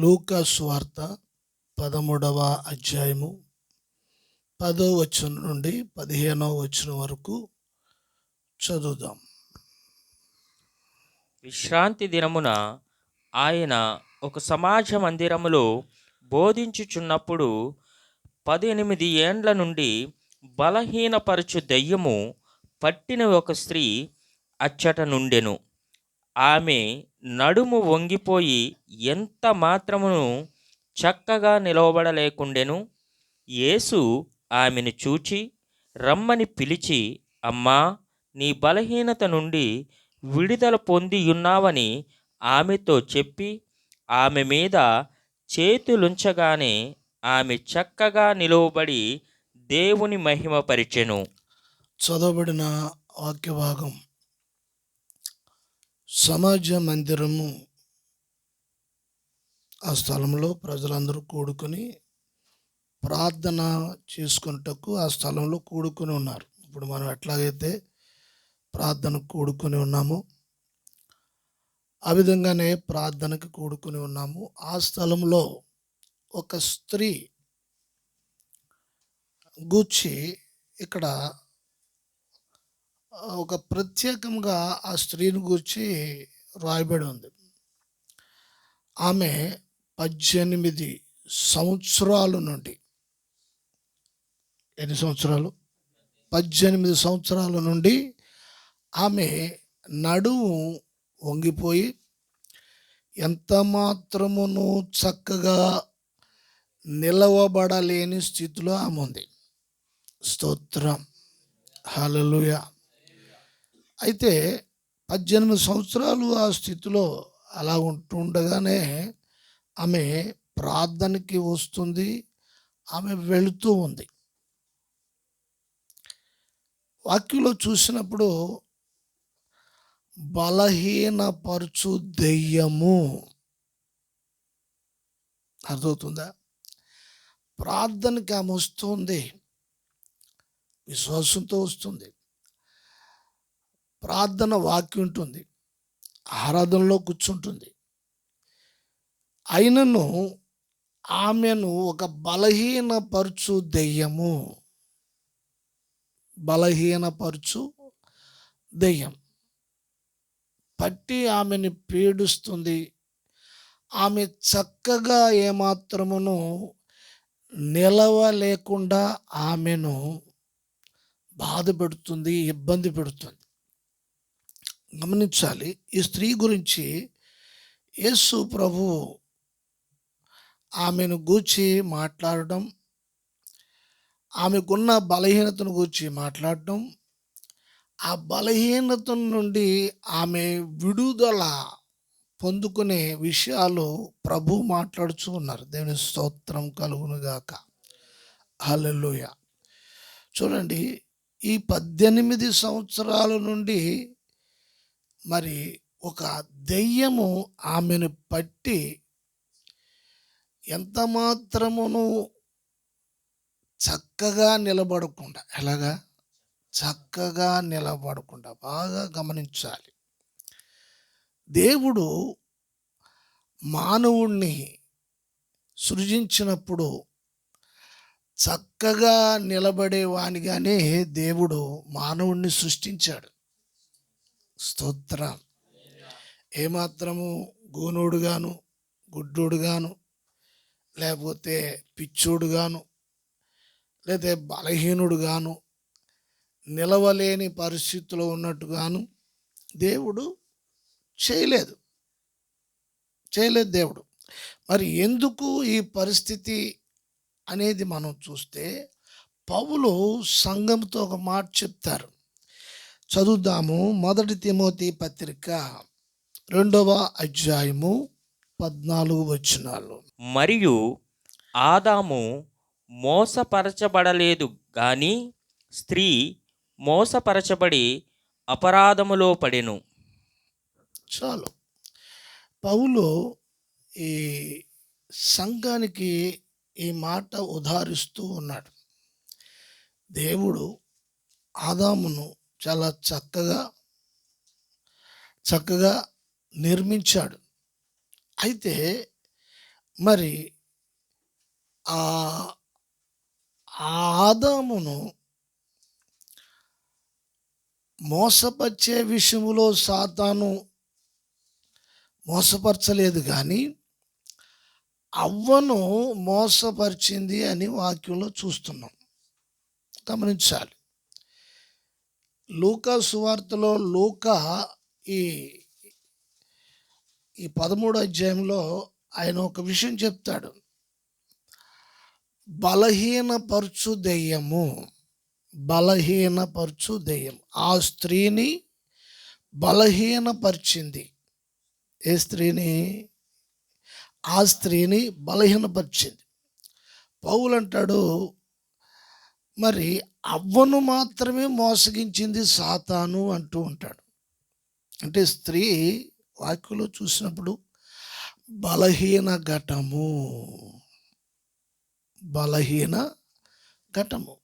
లూకా సువార్త 13వ అధ్యాయము 10వ వచనం నుండి 15వ వచనం వరకు చదువుదాం. విశ్రాంతి దినమున ఆయన ఒక సమాజ మందిరములో బోధించుచున్నప్పుడు 18 ఏండ్ల నుండి బలహీనపరచు దెయ్యము పట్టిన ఒక స్త్రీ అచ్చట నుండెను. ఆమె నడుము వంగిపోయి ఎంత మాత్రమును చక్కగా నిలవబడలేకుండెను. యేసు ఆమెను చూచి రమ్మని పిలిచి, అమ్మా, నీ బలహీనత నుండి విడుదల పొందియున్నావని ఆమెతో చెప్పి ఆమె మీద చేతులుంచగానే ఆమె చక్కగా నిలువబడి దేవుని మహిమపరిచెను. చదవబడిన వాక్య భాగం సమాజ మందిరము. ఆ స్థలంలో ప్రజలందరూ కూడుకొని ప్రార్థన చేసుకున్నటకు ఆ స్థలంలో కూడుకొని ఉన్నారు. ఇప్పుడు మనం ఎట్లాగైతే ప్రార్థన కూడుకొని ఉన్నామో ఆ విధంగానే ప్రార్థనకు కూడుకొని ఉన్నాము. ఆ స్థలంలో ఒక స్త్రీ గూర్చి ఇక్కడ ఒక ప్రత్యేకంగా ఆ స్త్రీని గూర్చి రాయబడి ఉంది. ఆమె 18 సంవత్సరాల నుండి, ఎన్ని సంవత్సరాలు? 18 సంవత్సరాల నుండి ఆమె నడుము వంగిపోయి ఎంత మాత్రమును చక్కగా నిలవబడలేని స్థితిలో ఆమె ఉంది. స్తోత్రం, హల్లెలూయా. అయితే 18 సంవత్సరాలు ఆ స్థితిలో అలా ఉంటుండగానే ఆమె ప్రార్థనకి వస్తుంది, ఆమె వెళుతూ ఉంది. వాక్యంలో చూసినప్పుడు బలహీనపరచు దెయ్యము, అర్థమవుతుందా? ప్రార్థనకి ఆమె వస్తుంది, విశ్వాసంతో వస్తుంది. ప్రార్థన వాక్యం ఉంటుంది, ఆరాధనలో కూర్చుంటుంది. అయినను ఆమెను ఒక బలహీనపరచు దెయ్యము, బలహీనపరచు దెయ్యం పట్టి ఆమెను పీడిస్తుంది. ఆమె చక్కగా ఏమాత్రమును నిలవలేకుండా ఆమెను బాధ పెడుతుంది, ఇబ్బంది పెడుతుంది. గమనించాలి, ఈ స్త్రీ గురించి యేసు ప్రభువు ఆమెను గూర్చి మాట్లాడడం, ఆమెకున్న బలహీనతను గూర్చి మాట్లాడడం, ఆ బలహీనత నుండి ఆమె విడుదల పొందుకునే విషయాలు ప్రభు మాట్లాడుతూ ఉన్నారు. దేవుని స్తోత్రం కలుగునుగాక, హల్లెలూయా. చూడండి, ఈ 18 సంవత్సరాల నుండి మరి ఒక దెయ్యము ఆమెను పట్టి ఎంత మాత్రమును చక్కగా నిలబడకుండా, ఎలాగా చక్కగా నిలబడకుండా, బాగా గమనించాలి. దేవుడు మానవుణ్ణి సృజించినప్పుడు చక్కగా నిలబడేవానిగానే దేవుడు మానవుణ్ణి సృష్టించాడు. స్తోత్రం. ఏమాత్రము గూనోడుగాను, గుడ్డోడుగాను, లేకపోతే పిచ్చోడుగాను, లేదా బలహీనుడుగాను, నిలవలేని పరిస్థితిలో ఉన్నట్టుగాను దేవుడు చేయలేదు దేవుడు. మరి ఎందుకు ఈ పరిస్థితి అనేది మనం చూస్తే పౌలు సంఘంతో ఒక మాట చెప్తారు. చదువుదాము. 1 తిమోతి పత్రిక 2వ అధ్యాయము 14 వచనాలు. మరియు ఆదాము మోసపరచబడలేదు గాని స్త్రీ మోసపరచబడి అపరాధములో పడెను. చాలు. పౌలు ఈ సంఘానికి ఈ మాట ఉదాహరిస్తూ ఉన్నాడు. దేవుడు ఆదామును చాలా చక్కగా నిర్మించాడు. అయితే మరి ఆ ఆదామును మోసపరిచే విషయంలో సాతాను మోసపరచలేదు కానీ అవ్వను మోసపరిచింది అని వాక్యంలో చూస్తున్నాం. గమనించాలి. లూకా సువార్తలో లూకా ఈ ఈ 13వ అధ్యాయంలో ఆయన ఒక విషయం చెప్తాడు. బలహీనపరచు దెయ్యము, బలహీనపరచు దెయ్యం ఆ స్త్రీని బలహీనపరిచింది. ఏ స్త్రీని? ఆ స్త్రీని బలహీనపరిచింది. పౌలు అంటాడు, మరి అవ్వను మాత్రమే మోసగించింది సాతాను అంటూ ఉంటాడు. అంటే స్త్రీ వాక్యంలో చూసినప్పుడు బలహీన ఘటము, బలహీన ఘటము.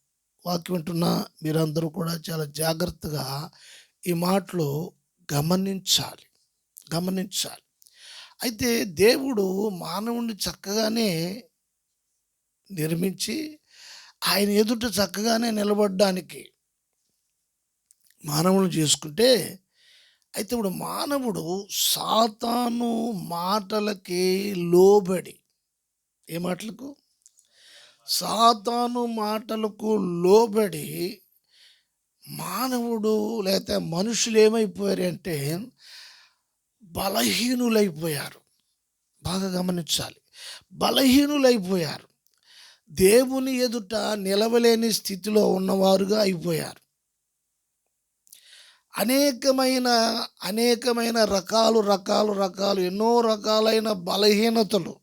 వాక్యం వింటున్న మీరందరూ కూడా చాలా జాగ్రత్తగా ఈ మాటలు గమనించాలి, గమనించాలి. అయితే దేవుడు మానవుణ్ణి చక్కగానే నిర్మించి ఆయన ఎదుట చక్కగానే నిలబడడానికి మానవుని చేసుకుంటే, అయితే ఇప్పుడు మానవుడు సాతాను మాటలకి లోబడి, ఏ మాటలకు? సాతాను మాటలకు లోబడి మానవుడు లేకపోతే మనుషులు ఏమైపోయారు అంటే బలహీనులైపోయారు. బాగా గమనించాలి, బలహీనులైపోయారు. దేవుని ఎదుట నిలవలేని స్థితిలో ఉన్నవారుగా అయిపోయారు. అనేకమైన రకాలు ఎన్నో రకాలైన బలహీనతలు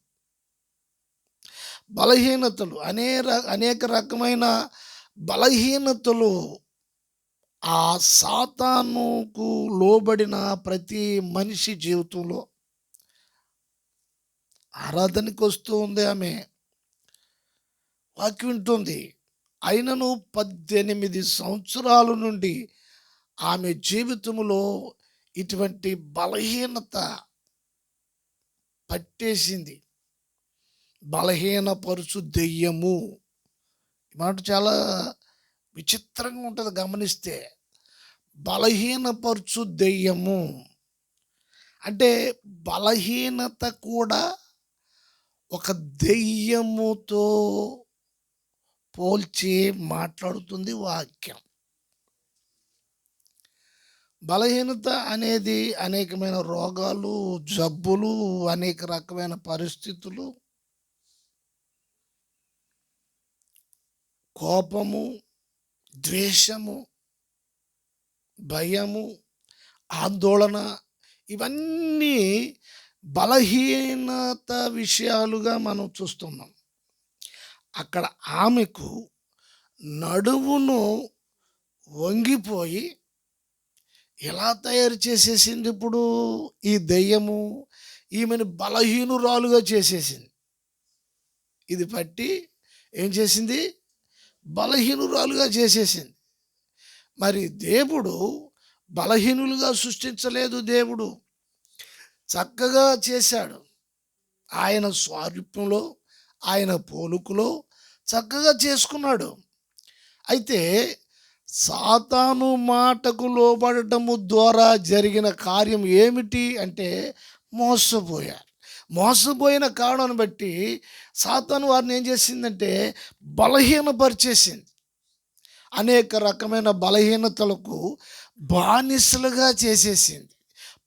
అనేక రకమైన బలహీనతలు ఆ సాతానుకు లోబడిన ప్రతి మనిషి జీవితంలో ఆరాధనకి వస్తూ ఉంది. ఆమె వాక్యం వింటుంది. అయినను 18 సంవత్సరాల నుండి ఆమె జీవితంలో ఇటువంటి బలహీనత పట్టేసింది. బలహీనపరుచు దెయ్యము. ఈ మాట చాలా విచిత్రంగా ఉంటుంది గమనిస్తే. బలహీనపరుచు దెయ్యము అంటే బలహీనత కూడా ఒక దెయ్యముతో పోల్చి మాట్లాడుతుంది వాక్యం. బలహీనత అనేది అనేకమైన రోగాలు, జబ్బులు, అనేక రకమైన పరిస్థితులు, కోపము, ద్వేషము, భయము, ఆందోళన, ఇవన్నీ బలహీనత విషయాలుగా మనం చూస్తున్నాం. అక్కడ ఆమెకు నడుమును వంగిపోయి ఎలా తయారు చేసేసింది ఇప్పుడు ఈ దెయ్యము? ఈమెను బలహీనురాలుగా చేసేసింది. ఇది పట్టి ఏం చేసింది? బలహీనురాలుగా చేసేసింది. మరి దేవుడు బలహీనులుగా సృష్టించలేదు. దేవుడు చక్కగా చేశాడు. ఆయన స్వారూప్యంలో, ఆయన పోలుకులో చక్కగా చేసుకున్నాడు. అయితే సాతాను మాటకు లోబడటము ద్వారా జరిగిన కార్యం ఏమిటి అంటే మోసపోయిన కారణాన్ని బట్టి సాతాను వారిని ఏం చేసిందంటే బలహీనపరిచేసింది. అనేక రకమైన బలహీనతలకు బానిసలుగా చేసేసింది.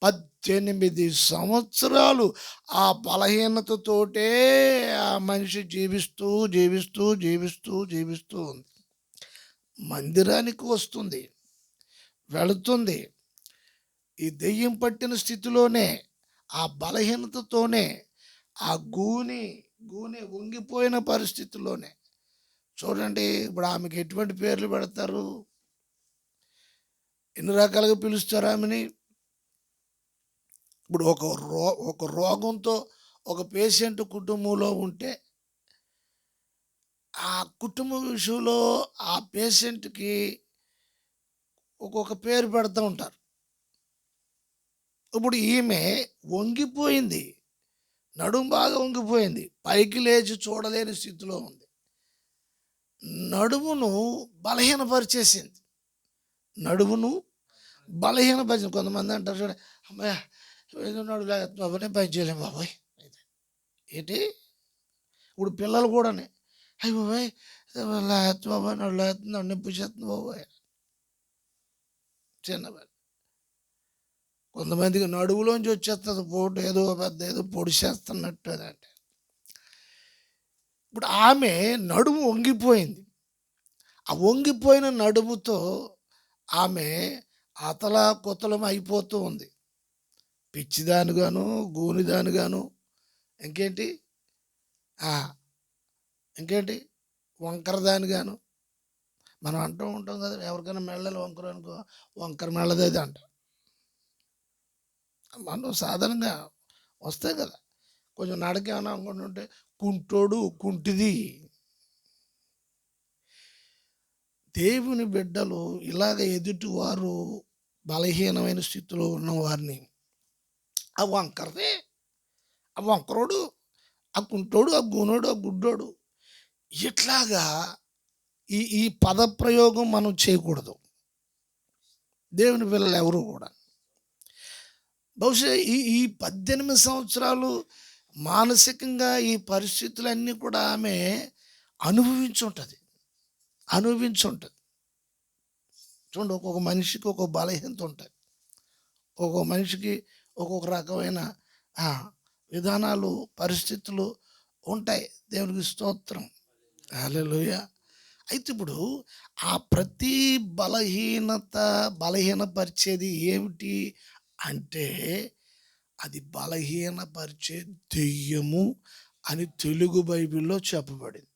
18 సంవత్సరాలు ఆ బలహీనతతోటే ఆ మనిషి జీవిస్తూ ఉంది. మందిరానికి వస్తుంది, వెళుతుంది. ఈ దెయ్యం పట్టిన స్థితిలోనే, ఆ బలహీనతతోనే, ఆ గూని వంగిపోయిన పరిస్థితిలోనే చూడండి. ఇప్పుడు ఆమెకి ఎటువంటి పేర్లు పెడతారు? ఎన్ని రకాలుగా పిలుస్తారు ఆమెని? ఇప్పుడు ఒక రోగంతో ఒక పేషెంట్ కుటుంబంలో ఉంటే ఆ కుటుంబ విషయంలో ఆ పేషెంట్కి ఒక్కొక్క పేరు పెడుతూ ఉంటారు. ఇప్పుడు ఈమె వంగిపోయింది, నడుము బాగా వంగిపోయింది, పైకి లేచి చూడలేని స్థితిలో ఉంది. నడుమును బలహీనపరిచేసింది. నడుమును బలహీనపరిచింది. కొంతమంది అంటారు చూడండి, అమ్మాయి ఏదో నడుము లేస్తుంది బాబు, నేను పని చేయలేము బాబాయ్. ఏంటి ఇప్పుడు పిల్లలు కూడానే, అయ్యి బాబాయ్ లేస్తుంది బాబాయ్, నడు లేస్తుంది, నన్ను నొప్పి చేస్తుంది బాబాయ్. చిన్నవాళ్ళు కొంతమందికి నడువులోంచి వచ్చేస్తుంది పోటు, ఏదో పెద్ద ఏదో పొడి చేస్తున్నట్టు అదంటే. ఇప్పుడు ఆమె నడుము వంగిపోయింది. ఆ వంగిపోయిన నడుముతో ఆమె అతలాకుతలం అయిపోతూ ఉంది. పిచ్చిదానిగాను, గూనిదానిగాను, ఇంకేంటి ఇంకేంటి వంకరదానిగాను. మనం అంటూ ఉంటాం కదా, ఎవరికైనా మెళ్ళలు వంకర అనుకో, వంకర మెళ్ళదేది అంట. మనం సాధారణంగా వస్తాయి కదా, కొంచెం నడకేమన్నా అనుకుంటుంటే కుంటోడు, కుంటిది. దేవుని బిడ్డలు ఇలాగ ఎదుటివారు బలహీనమైన స్థితిలో ఉన్న వారిని, ఆ వంకరదే, ఆ వంకరోడు, ఆ కుంటోడు, ఆ గూనోడు, ఆ గుడ్డోడు, ఇట్లాగా ఈ ఈ పదప్రయోగం మనం చేయకూడదు. దేవుని పిల్లలు ఎవరు కూడా. బహుశా ఈ ఈ 18 సంవత్సరాలు మానసికంగా ఈ పరిస్థితులన్నీ కూడా ఆమె అనుభవించుంటుంది. చూడండి, ఒక్కొక్క మనిషికి ఒక్కొక్క బలహీనత ఉంటుంది. ఒక్కొక్క మనిషికి ఒక్కొక్క రకమైన విధానాలు, పరిస్థితులు ఉంటాయి. దేవునికి స్తోత్రం, హల్లెలూయా. అయితే ఇప్పుడు ఆ ప్రతి బలహీనపరిచేది ఏమిటి అంటే, అది బలహీనపరిచే దెయ్యము అని తెలుగు బైబిల్లో చెప్పబడింది.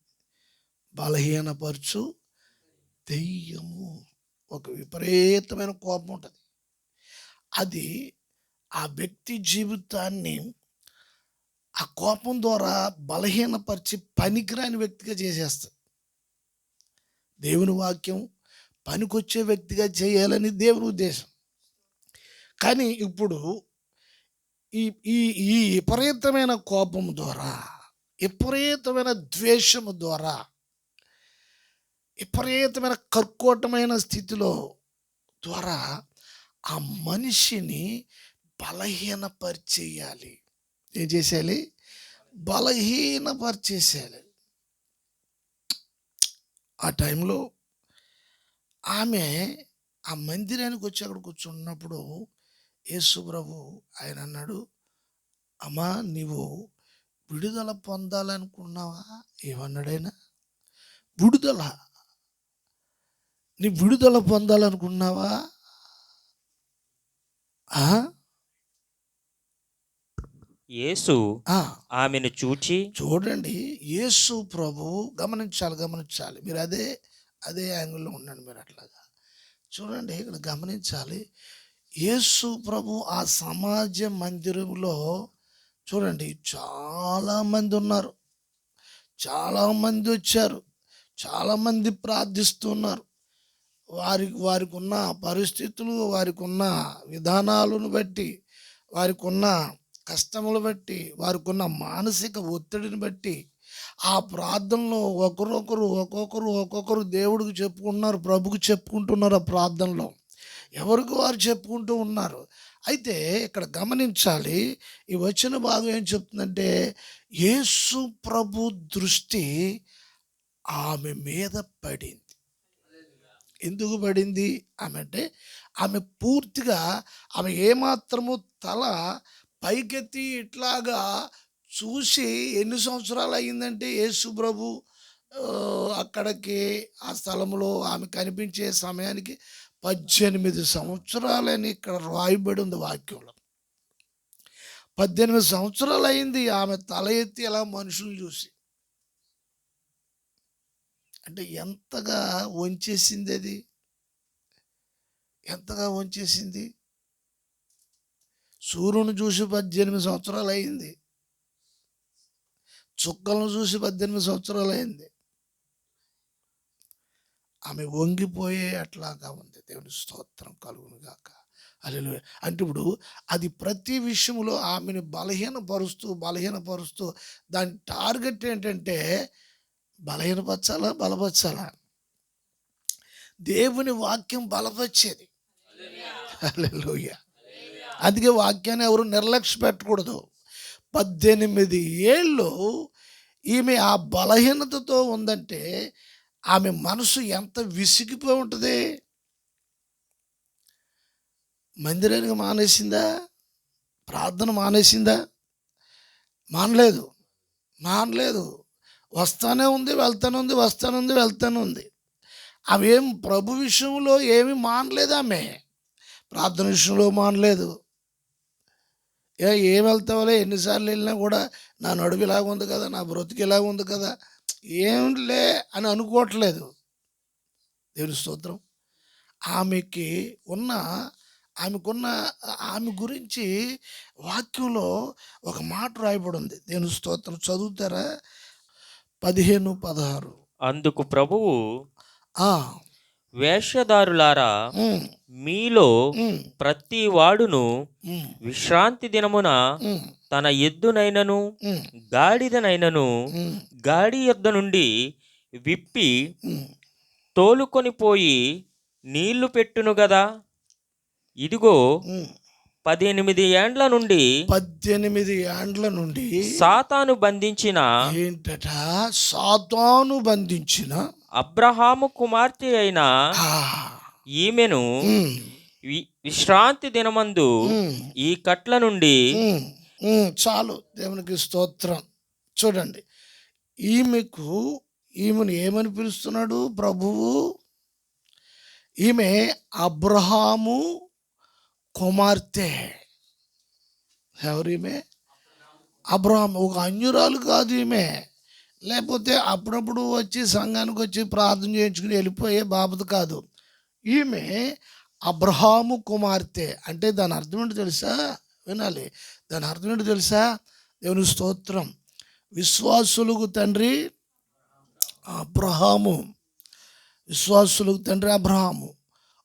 బలహీనపరచు దెయ్యము. ఒక విపరీతమైన కోపం ఉంటుంది. అది ఆ వ్యక్తి జీవితాన్ని ఆ కోపం ద్వారా బలహీనపరిచి పనికిరాని వ్యక్తిగా చేసేస్తుంది. దేవుని వాక్యం పనికొచ్చే వ్యక్తిగా చేయాలని దేవుని ఉద్దేశం. కానీ ఇప్పుడు ఈ ఈ ఈ విపరీతమైన కోపం ద్వారా, విపరీతమైన ద్వేషము ద్వారా, విపరీతమైన కర్కోటమైన స్థితిలో ద్వారా ఆ మనిషిని బలహీనపరిచేయాలి. ఏం చేసేయాలి? బలహీనపరిచేసేయాలి. ఆ టైంలో ఆమె ఆ మందిరానికి వచ్చి అక్కడ కూర్చున్నప్పుడు యేసు ప్రభు ఆయన అన్నాడు, అమ్మా నీవు విడుదల పొందాలనుకున్నావా? ఏమన్నాడైనా? విడుదల, నీ విడుదల పొందాలనుకున్నావా? యేసు ఆమెను చూచి, చూడండి, యేసు ప్రభు గమనించాలి. మీరు అదే యాంగిల్లో ఉండండి. మీరు అట్లాగా చూడండి, ఇక్కడ గమనించాలి. యేసు ప్రభు ఆ సమాజ మందిరంలో చూడండి, చాలామంది ఉన్నారు, చాలామంది వచ్చారు, చాలామంది ప్రార్థిస్తున్నారు. వారికి ఉన్న పరిస్థితులు, వారికి ఉన్న విధానాలను బట్టి, వారికి ఉన్న కష్టములు బట్టి, వారికి ఉన్న మానసిక ఒత్తిడిని బట్టి ఆ ప్రార్థనలో ఒక్కొక్కరు దేవుడికి చెప్పుకుంటున్నారు, ప్రభుకి చెప్పుకుంటున్నారు. ఆ ప్రార్థనలో ఎవరికి వారు చెప్పుకుంటూ ఉన్నారు. అయితే ఇక్కడ గమనించాలి, ఈ వచన భాగం ఏం చెప్తుందంటే, యేసు ప్రభు దృష్టి ఆమె మీద పడింది. ఎందుకు పడింది ఆమె అంటే, ఆమె పూర్తిగా, ఆమె ఏమాత్రము తల పైకెత్తి ఇట్లాగా చూసి, ఎన్ని సంవత్సరాలు అయ్యిందంటే యేసు ప్రభు అక్కడికి ఆ స్థలంలో ఆమె కనిపించే సమయానికి 18 సంవత్సరాలని ఇక్కడ రాయబడి ఉంది వాక్యంలో. 18 సంవత్సరాలు అయింది ఆమె తల ఎత్తి అలా మనుషులు చూసి. అంటే ఎంతగా వంచేసింది అది, ఎంతగా వంచేసింది. సూర్యుని చూసి 18 సంవత్సరాలు అయింది, చుక్కలను చూసి 18 సంవత్సరాలు అయింది. ఆమె వంగిపోయే అట్లాగా ఉంది. దేవుని స్తోత్రం కలుగును గాక, హల్లెలూయా. అంటే ఇప్పుడు అది ప్రతి విషయంలో ఆమెను బలహీనపరుస్తూ దాని టార్గెట్ ఏంటంటే బలహీనపరచాలా, బలపరచాలా. దేవుని వాక్యం బలపరిచేది. హల్లెలూయా. అందుకే వాక్యాన్ని ఎవరు నిర్లక్ష్య పెట్టకూడదు. 18 ఏళ్ళు ఈమె ఆ బలహీనతతో ఉందంటే ఆమె మనసు ఎంత విసిగిపోయి ఉంటుంది. మందిరానికి మానేసిందా? ప్రార్థన మానేసిందా? మానలేదు. వస్తానే ఉంది, వెళ్తానే ఉంది. అవేం ప్రభు విషయంలో ఏమి మానలేదు. ఆమె ప్రార్థన విషయంలో మానలేదు. ఏం వెళ్తావులే, ఎన్నిసార్లు వెళ్ళినా కూడా నా నడుము ఇలాగ ఉంది కదా, నా బ్రతుకు ఇలాగ ఉంది కదా, ఏంలే అని అనుకోవట్లేదు. దేవుని స్తోత్రం. ఆమెకున్న ఆమె గురించి వాక్యంలో ఒక మాట రాయబడి ఉంది. దేవుని స్తోత్రం. చదువుతారా? 15-16. అందుకు ప్రభువు, ఆ, వేషధారులారా, ఉమ్, మీలో ఉమ్, ప్రతి వాడును ఉమ్, విశ్రాంతి దినమున ఉమ్, తన ఎద్దునైనను ఉమ్, గాడిదనైనను ఉమ్, గాడి యొద్ద నుండి విప్పి ఉమ్, తోలుకొని పోయి నీళ్లు పెట్టును గదా. ఇదిగో ఉమ్. 18 ఏండ్ల నుండి 18 ఏండ్ల నుండి సాతాను బంధించిన ఏంటట? సాతాను బంధించిన అబ్రహాము కుమార్తె అయిన ఆ, ఈమెను ఉమ్, విశ్రాంతి దినమందు ఉమ్, ఈ కట్ల నుండి చాలు. దేవునికి స్తోత్రం. చూడండి, ఈమెను ఏమని పిలుస్తున్నాడు ప్రభువు? ఈమె అబ్రహాము కుమార్తె. ఎవరు ఈమె? అబ్రహాము. ఒక అన్యురాలు కాదు ఈమె. లేకపోతే అప్పుడప్పుడు వచ్చి సంఘానికి వచ్చి ప్రార్థన చేయించుకుని వెళ్ళిపోయే బాబు కాదు. ఈమె అబ్రహాము కుమార్తె. అంటే దాని అర్థం ఏంటో తెలుసా? వినాలి. దాని అర్థం ఏంటో తెలుసా? దేవుని స్తోత్రం. విశ్వాసులకు తండ్రి అబ్రహాము. విశ్వాసులకు తండ్రి అబ్రహాము.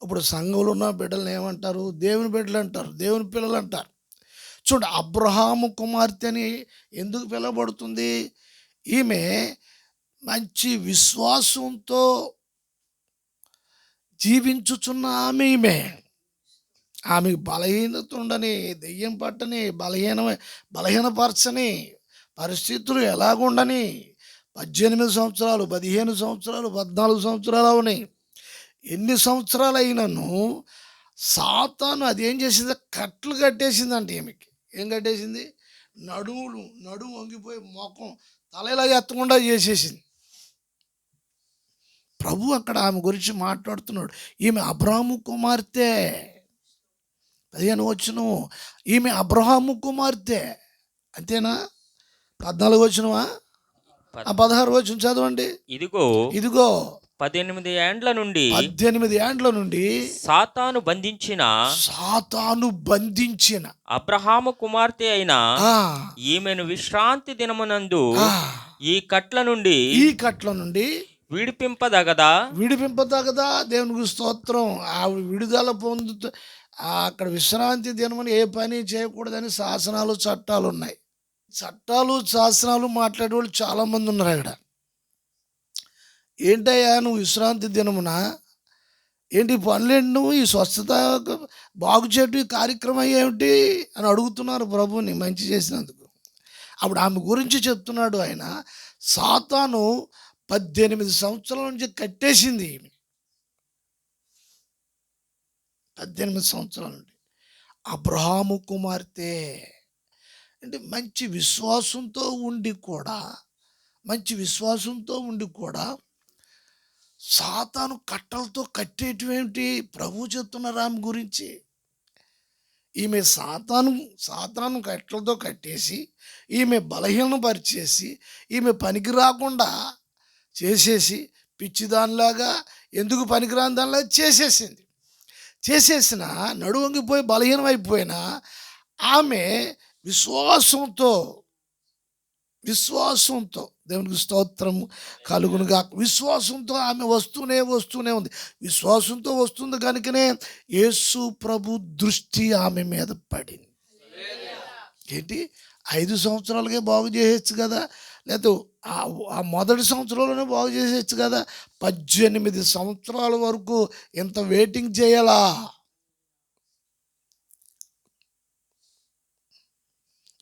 ఇప్పుడు సంఘంలో ఉన్న బిడ్డలను ఏమంటారు? దేవుని బిడ్డలు అంటారు, దేవుని పిల్లలు అంటారు. చూడు, అబ్రహాము కుమార్తె అని ఎందుకు పిలవబడుతుంది? ఈమె మంచి విశ్వాసంతో జీవించుచున్న ఈమె. ఆమెకు బలహీనత ఉండని, దెయ్యం పట్టని, బలహీనపరచని పరిస్థితులు ఎలాగుండని 18 సంవత్సరాలు, 15 సంవత్సరాలు, 14 సంవత్సరాలు అవునాయి. ఎన్ని సంవత్సరాలు అయినను సాతాను అదేం చేసింది? కట్లు కట్టేసిందంట ఈమెకి. ఏం కట్టేసింది? నడుము వంగిపోయి మొఖం తల ఇలా ఎత్తకుండా చేసేసింది. ప్రభు అక్కడ ఆమె గురించి మాట్లాడుతున్నాడు. ఈమె అబ్రహాము కుమార్తె. 15 వచనం. ఈమె అబ్రహాము కుమార్తె. అంతేనా? 14 వచనమా? 16 వచనం చదవండి. ఇదిగో 18 ఏండ్ల నుండి సాతాను బంధించిన అబ్రహాము కుమార్తె అయిన ఈమెను విశ్రాంతి దినమునందు ఈ కట్ల నుండి విడిపింపదగదా. దేవునికి స్తోత్రం. ఆవిడ విడుదల పొందుతూ అక్కడ విశ్రాంతి దినమని ఏ పని చేయకూడదని శాసనాలు, చట్టాలు ఉన్నాయి. శాసనాలు మాట్లాడే వాళ్ళు చాలామంది ఉన్నారు అక్కడ. ఏంటయ్యా నువ్వు విశ్రాంతి దినమున ఏంటి పనులేంటి, నువ్వు ఈ స్వస్థత బాగు చేయటం ఈ కార్యక్రమం ఏమిటి అని అడుగుతున్నారు ప్రభుని మంచి చేసినందుకు. అప్పుడు ఆమె గురించి చెప్తున్నాడు ఆయన. సాతాను 18 సంవత్సరాల నుంచి కట్టేసింది. 18 సంవత్సరాల నుండి. అబ్రహాము కుమార్తె అంటే మంచి విశ్వాసంతో ఉండి కూడా సాతాను కట్టలతో కట్టేటివేమిటి? ప్రభు చెప్తున్నారు ఆమె గురించి. ఈమె సాతాను కట్టలతో కట్టేసి, ఈమె బలహీనపరిచేసి, ఈమె పనికి రాకుండా చేసేసి, పిచ్చిదానిలాగా, ఎందుకు పనికిరాని దానిలాగా చేసేసిన నడువంగిపోయి బలహీనమైపోయిన ఆమె విశ్వాసంతో విశ్వాసంతో, దేవునికి స్తోత్రము కలుగునుగా, విశ్వాసంతో ఆమె వస్తూనే ఉంది. విశ్వాసంతో వస్తుంది కనుకనే యేసు ప్రభు దృష్టి ఆమె మీద పడింది. ఏంటి 5 సంవత్సరాలకే బాగు చేయొచ్చు కదా, లేదా ఆ మొదటి సంవత్సరంలోనే బాగు చేసేయచ్చు కదా, 18 సంవత్సరాల వరకు ఇంత వెయిటింగ్ చేయాలా?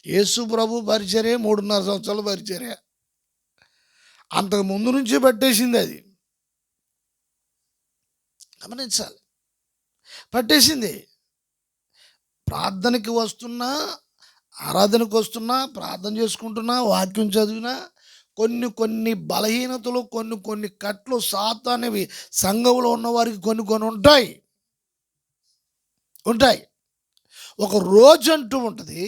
యేసు ప్రభు పరిచర్య 3.5 సంవత్సరాల పరిచర్య, అంతకు ముందు నుంచి పట్టేసింది. అది గమనించాలి, పట్టేసింది. ప్రార్థనకి వస్తున్నా, ఆరాధనకు వస్తున్నా, ప్రార్థన చేసుకుంటున్నా, వాక్యం చదివినా కొన్ని బలహీనతలు, కొన్ని కట్లు సాతానివి సంఘంలో ఉన్న వారికి కొన్ని ఉంటాయి. ఒక రోజు అంటూ ఉంటుంది,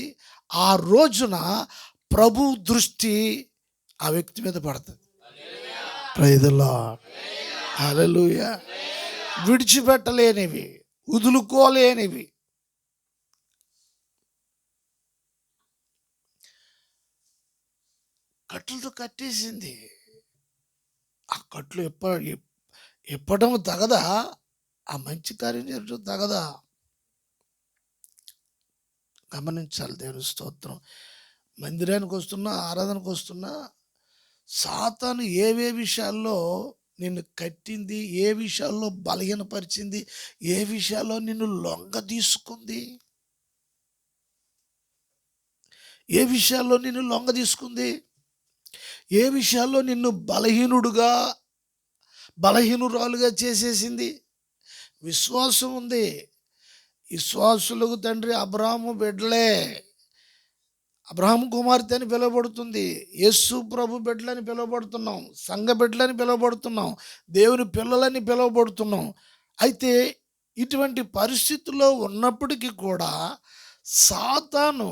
ఆ రోజున ప్రభు దృష్టి ఆ వ్యక్తి మీద పడుతుంది. ప్రైజ్ ది లార్డ్, హల్లెలూయా. విడిచిపెట్టలేనివి, వదులుకోలేనివి, కట్లతో కట్టేసింది. ఆ కట్లు ఎప్పడం తగదా? ఆ మంచి కార్యం జరగడం తగదా? గమనించాలి. దేవుని స్తోత్రం. మందిరానికి వస్తున్నా, ఆరాధనకు వస్తున్నా, సాతాను ఏ విషయాల్లో నిన్ను కట్టింది, ఏ విషయాల్లో బలహీనపరిచింది, ఏ విషయాల్లో నిన్ను లొంగ తీసుకుంది, ఏ విషయాల్లో నిన్ను లొంగ తీసుకుంది, ఏ విషయాల్లో నిన్ను బలహీనురాలుగా చేసేసింది. విశ్వాసం ఉంది. విశ్వాసులకు తండ్రి అబ్రాహాము బిడ్డలే, అబ్రాహాము కుమార్తె అని పిలువబడుతుంది. యేసు ప్రభు బిడ్డలని పిలువబడుతున్నాం, సంఘ బిడ్డలని పిలువబడుతున్నాం, దేవుని పిల్లలని పిలువబడుతున్నాం. అయితే ఇటువంటి పరిస్థితుల్లో ఉన్నప్పటికీ కూడా సాతాను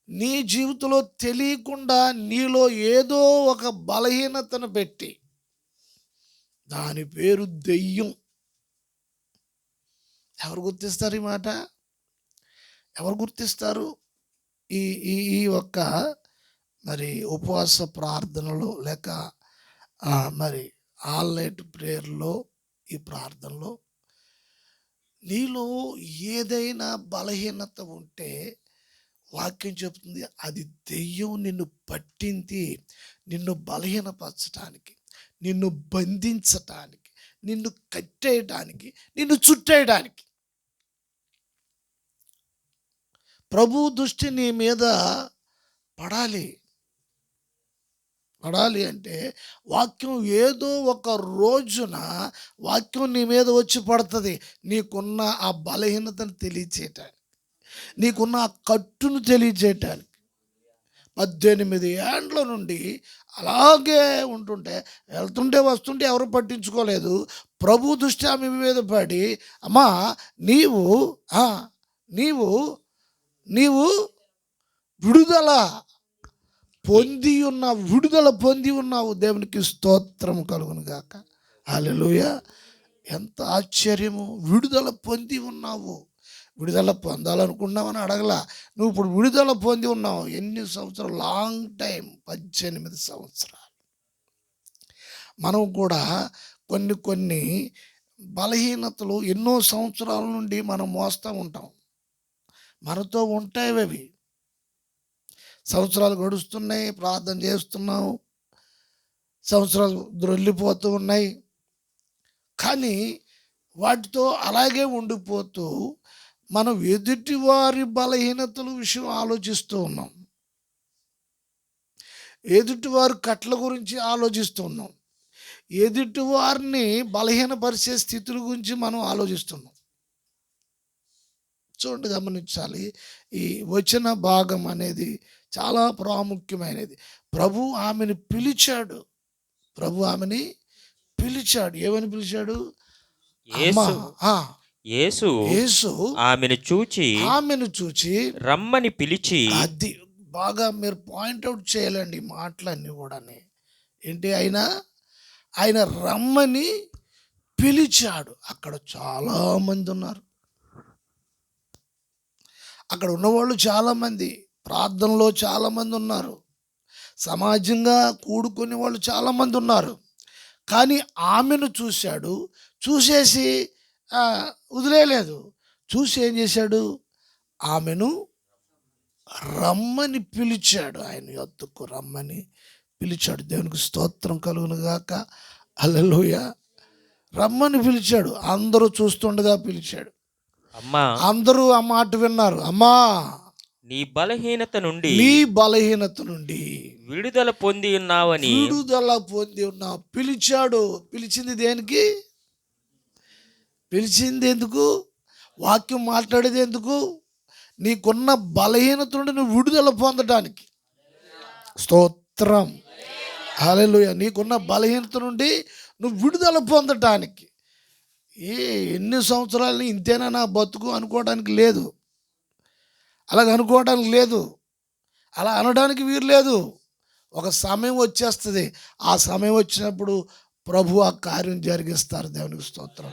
నీ జీవితంలో తెలియకుండా నీలో ఏదో ఒక బలహీనతను పెట్టి, దాని పేరు దెయ్యం. ఎవరు గుర్తిస్తారు ఈ మాట? ఎవరు గుర్తిస్తారు? ఈ ఒక్క మరి ఉపవాస ప్రార్థనలో, లేక మరి ఆల్ నైట్ ప్రేయర్లో, ఈ ప్రార్థనలో నీలో ఏదైనా బలహీనత ఉంటే వాక్యం చెప్తుంది, అది దెయ్యం నిన్ను పట్టింది, నిన్ను బలహీనపరచడానికి, నిన్ను బంధించటానికి, నిన్ను కట్టేయడానికి, నిన్ను చుట్టేయడానికి. ప్రభు దృష్టి నీ మీద పడాలి అంటే వాక్యం ఏదో ఒక రోజున వాక్యం నీ మీద వచ్చి పడుతుంది. నీకున్న ఆ బలహీనతను తెలియచేయటానికి, నీకున్న ఆ కట్టును తెలియచేయటానికి. 18 ఏండ్ల నుండి అలాగే ఉంటుంటే, వెళ్తుంటే వస్తుంటే ఎవరు పట్టించుకోలేదు. ప్రభు దృష్టి ఆమె మీద పడి, అమ్మా నీవు విడుదల పొంది ఉన్నావు. దేవునికి స్తోత్రం కలుగును గాక, హల్లెలూయా. ఎంత ఆశ్చర్యము! విడుదల పొంది ఉన్నావు. విడుదల పొందాలనుకున్నావని అడగలా, నువ్వు ఇప్పుడు విడుదల పొంది ఉన్నావు. ఎన్ని సంవత్సరాలు? లాంగ్ టైం, 18 సంవత్సరాలు. మనం కూడా కొన్ని బలహీనతలు ఎన్నో సంవత్సరాల నుండి మనం మోస్తూ ఉంటాం. మనతో ఉంటాయి అవి. సంవత్సరాలు గడుస్తున్నాయి, ప్రార్థన చేస్తున్నాం, సంవత్సరాలు ద్రొల్లిపోతూ ఉన్నాయి, కానీ వాటితో అలాగే ఉండిపోతూ మనం ఎదుటివారి బలహీనతల విషయం ఆలోచిస్తూ ఉన్నాం, ఎదుటివారి కట్ల గురించి ఆలోచిస్తూ ఉన్నాం, ఎదుటివారిని బలహీనపరిచే స్థితుల గురించి మనం ఆలోచిస్తున్నాం. చూడండి, గమనించాలి. ఈ వచన భాగం అనేది చాలా ప్రాముఖ్యమైనది. ప్రభు ఆమెను పిలిచాడు. ఏమని పిలిచాడు? యేసు ఆమెను చూచి రమ్మని పిలిచి. అది బాగా మీరు పాయింట్అవుట్ చేయాలండి ఈ మాటలన్నీ కూడా. ఏంటి? ఆయన రమ్మని పిలిచాడు. అక్కడ చాలామంది ఉన్నారు, అక్కడ ఉన్నవాళ్ళు చాలామంది, ప్రార్థనలో చాలామంది ఉన్నారు, సమాజంగా కూడుకునే వాళ్ళు చాలామంది ఉన్నారు. కానీ ఆమెను చూశాడు. చూసేసి వదిలేయలేదు. చూసి ఏం చేశాడు? ఆమెను రమ్మని పిలిచాడు. ఆయన యొద్దకు రమ్మని పిలిచాడు. దేవునికి స్తోత్రం కలుగును గాక. హల్లెలూయా. రమ్మని పిలిచాడు. అందరూ చూస్తుండగా పిలిచాడు. అమ్మా, అందరూ ఆ మాట విన్నారు. అమ్మా, నీ బలహీనత నుండి విడుదల పొంది ఉన్నావని. పిలిచాడు. పిలిచింది దేనికి? పిలిచింది ఎందుకు? వాక్యం మాట్లాడేది ఎందుకు? నీకున్న బలహీనత నుండి నువ్వు విడుదల పొందడానికి. స్తోత్రం, హల్లెలూయా. నీకున్న బలహీనత నుండి నువ్వు విడుదల పొందటానికి. ఎన్ని సంవత్సరాలు ఇంతేనా నా బతుకు అనుకోవడానికి లేదు. అలాగ అనుకోవడానికి లేదు. అలా అనడానికి వీలు లేదు. ఒక సమయం వచ్చేస్తుంది. ఆ సమయం వచ్చినప్పుడు ప్రభు ఆ కార్యం జరిగిస్తారు. దేవునికి స్తోత్రం.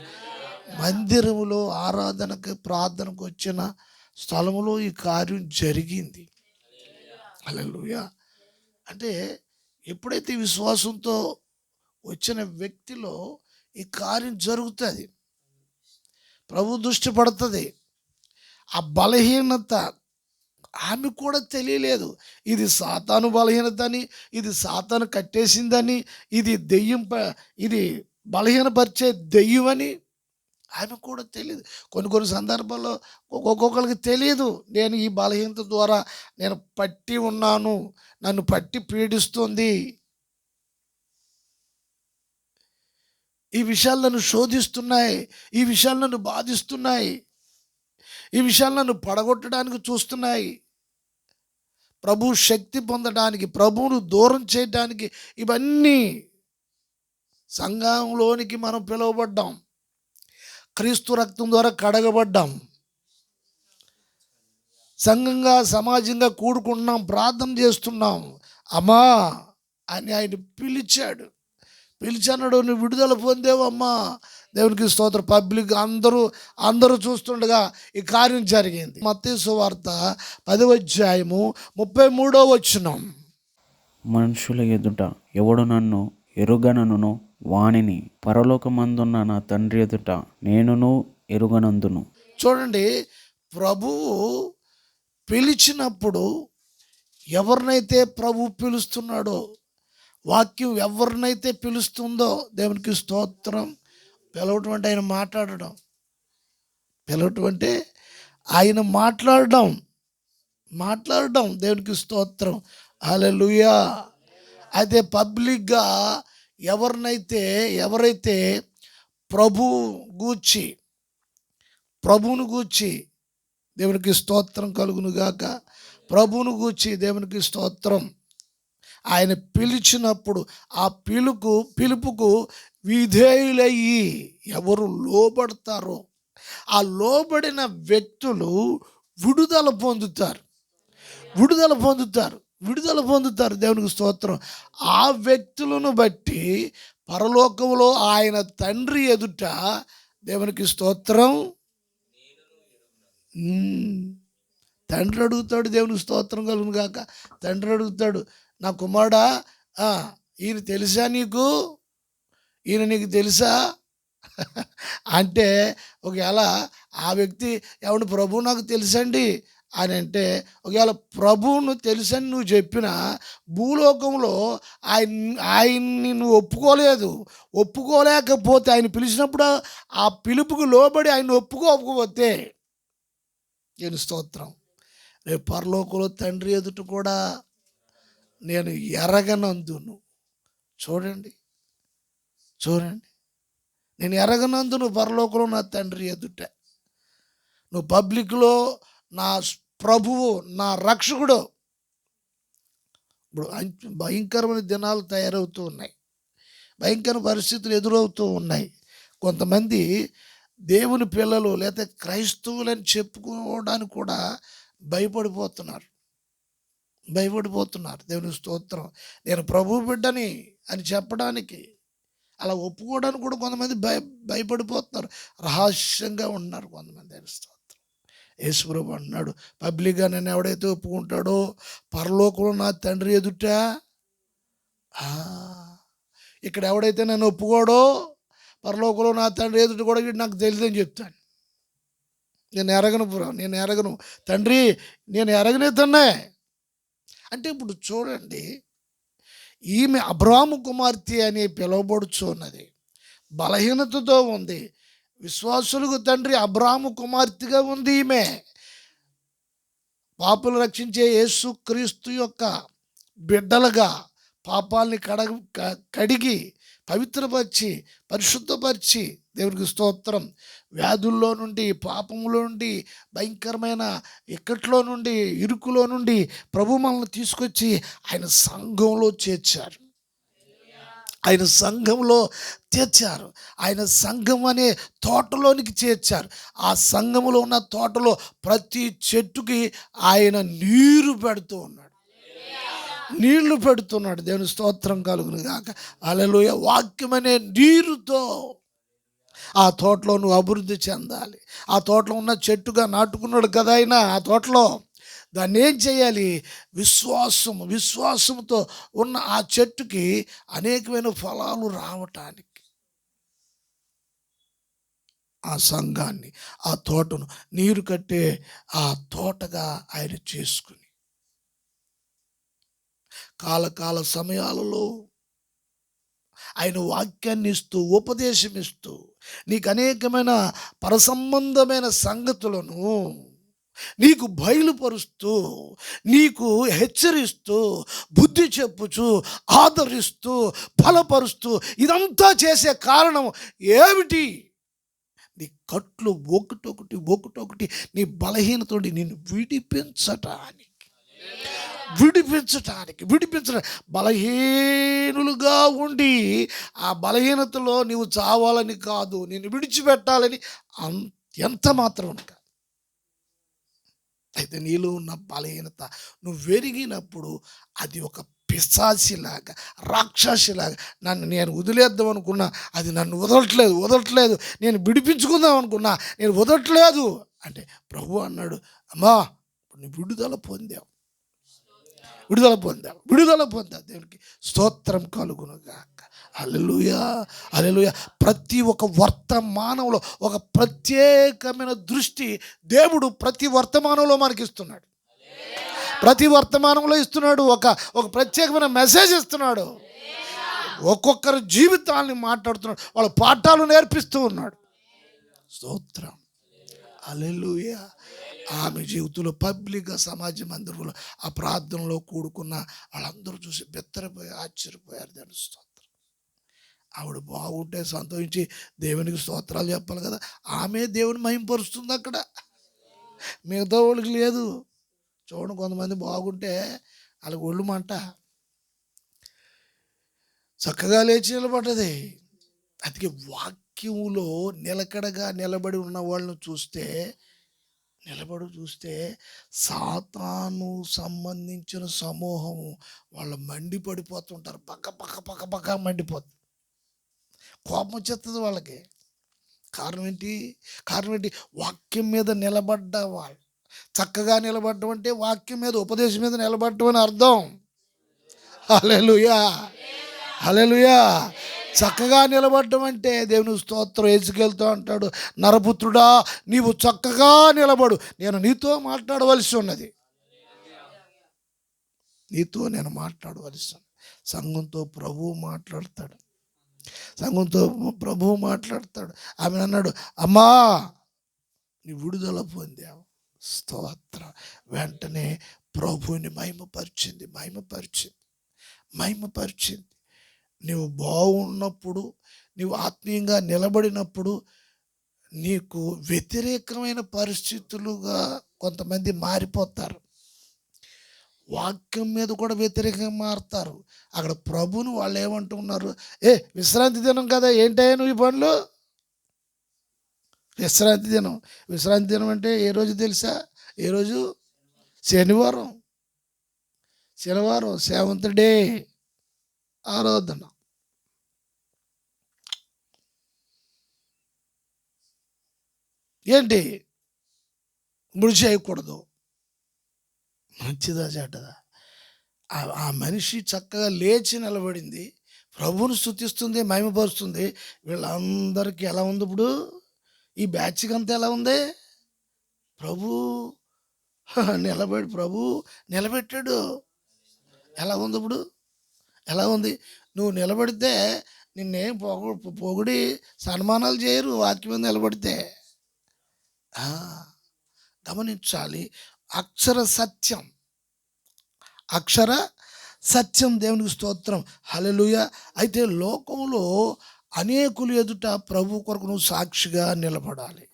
మందిరములో ఆరాధనకి ప్రార్థనకు వచ్చిన స్థలములో ఈ కార్యం జరిగింది. హల్లెలూయా. అంటే ఎప్పుడైతే విశ్వాసంతో వచ్చిన వ్యక్తిలో ఈ కార్యం జరుగుతుంది, ప్రభు దృష్టి పడుతుంది. ఆ బలహీనత ఆమె కూడా తెలియలేదు. ఇది సాతాను బలహీనత అని, ఇది సాతాను కట్టేసిందని, ఇది ఇది బలహీనపరిచే దెయ్యం అని ఆమె కూడా తెలియదు. కొన్ని సందర్భాల్లో ఒక్కొక్కరికి తెలియదు. నేను ఈ బలహీనత ద్వారా నేను పట్టి ఉన్నాను, నన్ను పట్టి పీడిస్తుంది, ఈ విషయాలు నన్ను శోధిస్తున్నాయి, ఈ విషయాలు నన్ను బాధిస్తున్నాయి, ఈ విషయాలు నన్ను పడగొట్టడానికి చూస్తున్నాయి. ప్రభు శక్తి పొందడానికి, ప్రభువును దూరం చేయడానికి ఇవన్నీ సంఘంలోనికి మనం పిలువబడ్డాం. క్రీస్తు రక్తం ద్వారా కడగబడ్డాం. సంఘంగా సమాజంగా కూడుకుంటున్నాం, ప్రార్థన చేస్తున్నాం. అమ్మా అని ఆయన పిలిచాడు. నువ్వు విడుదల పొందేవమ్మా. దేవునికి స్తోత్రం. పబ్లిక్ అందరూ చూస్తుండగా ఈ కార్యం జరిగింది. మత్తయి సువార్త 10:33 మనుషుల ఎదుట ఎవడు నన్ను ఎరుగనను వానిని పరలోకమందున్న నా తండ్రి ఎదుట నేనును ఎరుగనందును. చూడండి, ప్రభువు పిలిచినప్పుడు ఎవరినైతే ప్రభు పిలుస్తున్నాడో, వాక్యం ఎవరినైతే పిలుస్తుందో, దేవునికి స్తోత్రం. పిలవటం అంటే ఆయన మాట్లాడడం. పిలవటం అంటే ఆయన మాట్లాడడం. దేవునికి స్తోత్రం, హల్లెలూయా. అయితే పబ్లిక్గా ఎవరైతే ప్రభువును గూర్చి దేవునికి స్తోత్రం కలుగును గాక. ప్రభువును గూర్చి దేవునికి స్తోత్రం. ఆయన పిలిచినప్పుడు ఆ పిలుపుకు విధేయులయ్యి ఎవరు లోబడతారో ఆ లోబడిన వ్యక్తులు విడుదల పొందుతారు. దేవునికి స్తోత్రం. ఆ వ్యక్తులను బట్టి పరలోకంలో ఆయన తండ్రి ఎదుట దేవునికి స్తోత్రం. తండ్రి అడుగుతాడు, దేవునికి స్తోత్రం కలుగును గాక. తండ్రి అడుగుతాడు, నా కుమారుడా, ఈయన తెలుసా నీకు? ఈయన నీకు తెలుసా అంటే, ఒకవేళ ఆ వ్యక్తి ఎవడు ప్రభు నాకు తెలుసండి అని అంటే, ఒకవేళ ప్రభువును తెలుసని నువ్వు చెప్పిన భూలోకంలో ఆయన్ని నువ్వు ఒప్పుకోలేకపోతే, ఆయన పిలిచినప్పుడు ఆ పిలుపుకు లోబడి ఆయన ఒప్పుకోకపోతే, నేను స్తోత్రం, రేపు పరలోకంలో తండ్రి ఎదుట కూడా నేను ఎరగనందును. చూడండి, నేను ఎరగనందును పరలోకంలో నా తండ్రి ఎదుట. నువ్వు పబ్లిక్లో నా ప్రభువు, నా రక్షకుడు. ఇప్పుడు భయంకరమైన దినాలు తయారవుతూ ఉన్నాయి, భయంకర పరిస్థితులు ఎదురవుతూ ఉన్నాయి. కొంతమంది దేవుని పిల్లలు లేదా క్రైస్తవులని చెప్పుకోవడానికి కూడా భయపడిపోతున్నారు. దేవుని స్తోత్రం. నేను ప్రభు బిడ్డని అని చెప్పడానికి, అలా ఒప్పుకోవడానికి కూడా కొంతమంది భయపడిపోతున్నారు, రహస్యంగా ఉన్నారు కొంతమంది. దేవుని స్తోత్రం. యేసు ప్రభు అన్నాడు, పబ్లిక్గా నన్ను ఎవడైతే ఒప్పుకుంటాడో పరలోకంలో నా తండ్రి ఎదుట ఇక్కడ ఎవడైతే నన్ను ఒప్పుకోడో పరలోకంలో నా తండ్రి ఎదుటి కూడా వీడు నాకు తెలియదని చెప్తాను. నేను ఎరగను తండ్రి, నేను ఎరగనే తన్నే అంటే. ఇప్పుడు చూడండి, ఈమె అబ్రాహాము కుమార్తె అని పిలువబడుచున్నది, బలహీనతతో ఉంది. విశ్వాసులకు తండ్రి అబ్రాహాము కుమార్తెగా ఉంది ఈమె. పాపులు రక్షించే యేసుక్రీస్తు యొక్క బిడ్డలుగా పాపాలని కడిగి పవిత్రపరిచి పరిశుద్ధపరిచి, దేవునికి స్తోత్రం, వ్యాధుల్లో నుండి, పాపంలో నుండి, భయంకరమైన ఇక్కట్లో నుండి, ఇరుకులో నుండి ప్రభు మనల్ని తీసుకొచ్చి ఆయన సంఘంలో చేర్చారు. ఆయన సంఘంలో చేర్చారు. ఆయన సంఘం అనే తోటలోనికి చేర్చారు. ఆ సంఘములో ఉన్న తోటలో ప్రతి చెట్టుకి ఆయన నీళ్లు పెడుతున్నాడు. దేవుని స్తోత్రం కలుగును గాక. హల్లెలూయా. వాక్యం అనే నీరుతో ఆ తోటలో నువ్వు అభివృద్ధి చెందాలి. ఆ తోటలో ఉన్న చెట్టుగా నాటుకున్నాడు కదా ఆయన. ఆ తోటలో దాన్ని ఏం చేయాలి? విశ్వాసంతో ఉన్న ఆ చెట్టుకి అనేకమైన ఫలాలు రావటానికి ఆ సంఘాన్ని, ఆ తోటను నీరు కట్టే ఆ తోటగా ఆయన చేసుకుని కాల సమయాలలో ఆయన వాక్యాన్ని ఇస్తూ, ఉపదేశం ఇస్తూ, నీకు అనేకమైన పరసంబంధమైన సంగతులను నీకు బయలుపరుస్తూ, నీకు హెచ్చరిస్తూ, బుద్ధి చెప్పుచు, ఆదరిస్తూ, బలపరుస్తూ, ఇదంతా చేసే కారణం ఏమిటి? నీ కట్లు ఒకటొకటి నీ బలహీనతోటి నిన్ను విడిపించటానికి బలహీనులుగా ఉండి ఆ బలహీనతలో నీవు చావాలని కాదు, నిన్ను విడిచిపెట్టాలని ఎంత మాత్రం కాదు. అయితే నీలో ఉన్న బలహీనత నువ్వు వెరిగినప్పుడు అది ఒక పిశాచిలాగా, రాక్షసిలాగా, నేను వదిలేద్దాం అనుకున్నా అది నన్ను వదలట్లేదు, నేను విడిపించుకుందాం అనుకున్నా నేను వదలట్లేదు అంటే ప్రభు అన్నాడు, అమ్మా నువ్వు విడుదల పొందావు. దేవునికి స్తోత్రం కలుగును గాక. హల్లెలూయా. ప్రతి ఒక్క వర్తమానంలో ఒక ప్రత్యేకమైన దృష్టి దేవుడు ప్రతి వర్తమానంలో మనకి ఇస్తున్నాడు. ప్రతి వర్తమానంలో ఇస్తున్నాడు. ఒక ప్రత్యేకమైన మెసేజ్ ఇస్తున్నాడు. ఒక్కొక్కరి జీవితాన్ని మాట్లాడుతున్నాడు. వాళ్ళ పాఠాలు నేర్పిస్తూ ఉన్నాడు. స్తోత్రం. హల్లెలూయా. ఆమె జీవితంలో పబ్లిక్గా సమాజ మందిరంలో ఆ ప్రార్థనలో కూడుకున్న వాళ్ళందరూ చూసి బెత్తరపోయి ఆశ్చర్యపోయారు. దాని స్తోత్రం. ఆవిడ బాగుంటే సంతోషించి దేవునికి స్తోత్రాలు చెప్పాలి కదా. ఆమె దేవుని మహింపరుస్తుంది అక్కడ, మిగతా వాళ్ళకి లేదు. చూడండి, కొంతమంది బాగుంటే వాళ్ళకి ఒళ్ళు మంట, చక్కగా లేచి నిలబడ్డది. అందుకే వాక్యములో నిలకడగా నిలబడి ఉన్న వాళ్ళను చూస్తే సాతాను సంబంధించిన సమూహము వాళ్ళు మండిపడిపోతుంటారు. పక్క మండిపోతుంది. కోపం వచ్చేస్తుంది వాళ్ళకి. కారణం ఏంటి? వాక్యం మీద నిలబడ్డ వాళ్ళు. చక్కగా నిలబడ్డం అంటే వాక్యం మీద, ఉపదేశం మీద నిలబడ్డం అని అర్థం. హల్లెలూయా. చక్కగా నిలబడ్డం అంటే దేవుని స్తోత్రం. ఎజెకియేలుతో అంటాడు, నరపుత్రుడా నీవు చక్కగా నిలబడు, నేను నీతో మాట్లాడవలసి ఉన్నది. సంఘంతో ప్రభువు మాట్లాడతాడు. ఆమె అన్నాడు, అమ్మా నీ విడుదల పొందావు. స్తోత్రం. వెంటనే ప్రభువుని మహిమపరిచింది. నీవు బాగున్నప్పుడు, నీవు ఆత్మీయంగా నిలబడినప్పుడు నీకు వ్యతిరేకమైన పరిస్థితులుగా కొంతమంది మారిపోతారు. వాక్యం మీద కూడా వ్యతిరేకంగా మారుతారు. అక్కడ ప్రభుని వాళ్ళు ఏమంటున్నారు? విశ్రాంతి దినం కదా, ఏంటయ్యా నువ్వు ఈ పనులు? విశ్రాంతి దినం అంటే ఏ రోజు తెలుసా? ఏ రోజు? శనివారం, సెవెంత్ డే ఆరాధన. ఏంటి? ముడి చేయకూడదు. మంచిదా చెడ్డదా? ఆ మనిషి చక్కగా లేచి నిలబడింది. ప్రభువును స్తుతిస్తుంది, మహిమపరుస్తుంది. వీళ్ళందరికీ ఎలా ఉంది ఇప్పుడు? ఈ బ్యాచ్‌కి అంతా ఎలా ఉంది? ప్రభు ప్రభు నిలబెట్టాడు. ఎలా ఉంది ఇప్పుడు? ఎలా ఉంది? నువ్వు నిలబడితే నిన్నేం పొగిడి సన్మానాలు చేయరు వాక్యం మీద నిలబడితే. ఆ! గమనించాలి. అక్షర సత్యం, అక్షర సత్యం. దేవునికి స్తోత్రం. హల్లెలూయా. అయితే లోకంలో అనేకులు ఎదుట ప్రభు కొరకు నువ్వు సాక్షిగా నిలబడాలి.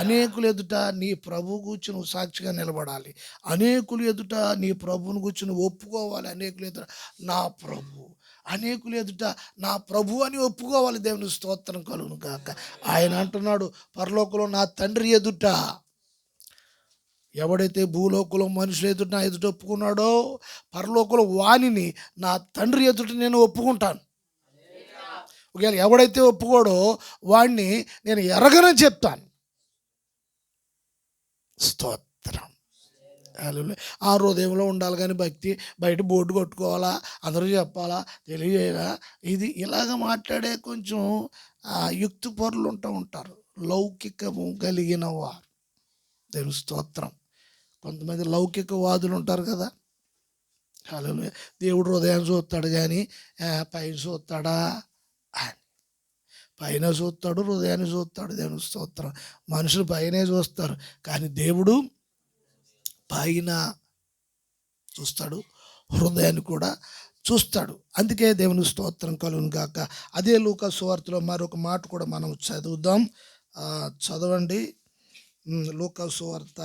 అనేకులు ఎదుట నీ ప్రభు గూర్చి నువ్వు సాక్షిగా నిలబడాలి. అనేకులు ఎదుట నీ ప్రభువుని గూర్చి నువ్వు ఒప్పుకోవాలి. అనేకులు ఎదుట నా ప్రభు, అనేకులు ఎదుట నా ప్రభు అని ఒప్పుకోవాలి. దేవుని స్తోత్రం కలుగును గాక. ఆయన అంటున్నాడు, పరలోకంలో నా తండ్రి ఎదుట, ఎవడైతే భూలోకంలో మనుషులు ఎదుట నా ఎదుట ఒప్పుకున్నాడో, పరలోకంలో వానిని నా తండ్రి ఎదుట నేను ఒప్పుకుంటాను. ఒకవేళ ఎవడైతే ఒప్పుకోడో వాడిని నేను ఎరగనని చెప్తాను. స్తోత్రం. హల్లెలూయా. ఆ హృదయంలో ఉండాలి కానీ భక్తి బయట బోర్డు కొట్టుకోవాలా, అందరూ చెప్పాలా, తెలియజేయాలా, ఇది ఇలాగ మాట్లాడే కొంచెం యుక్తి పరులు ఉంటారు, లౌకికము కలిగిన వారు. దేవుని స్తోత్రం. కొంతమంది లౌకికవాదులు ఉంటారు కదా. హల్లెలూయా. దేవుడు హృదయాన్ని చూస్తాడు కానీ పైన చూస్తాడా అని. పైన చూస్తాడు, హృదయాన్ని చూస్తాడు. దేవుని స్తోత్రం. మనుషులు పైనే చూస్తారు కానీ దేవుడు పైన చూస్తాడు, హృదయాన్ని కూడా చూస్తాడు. అందుకే దేవుని స్తోత్రం కలుగును గాక. అదే లూకా సువార్తలో మరొక మాట కూడా మనం చదువుదాం. చదవండి. లూకా సువార్త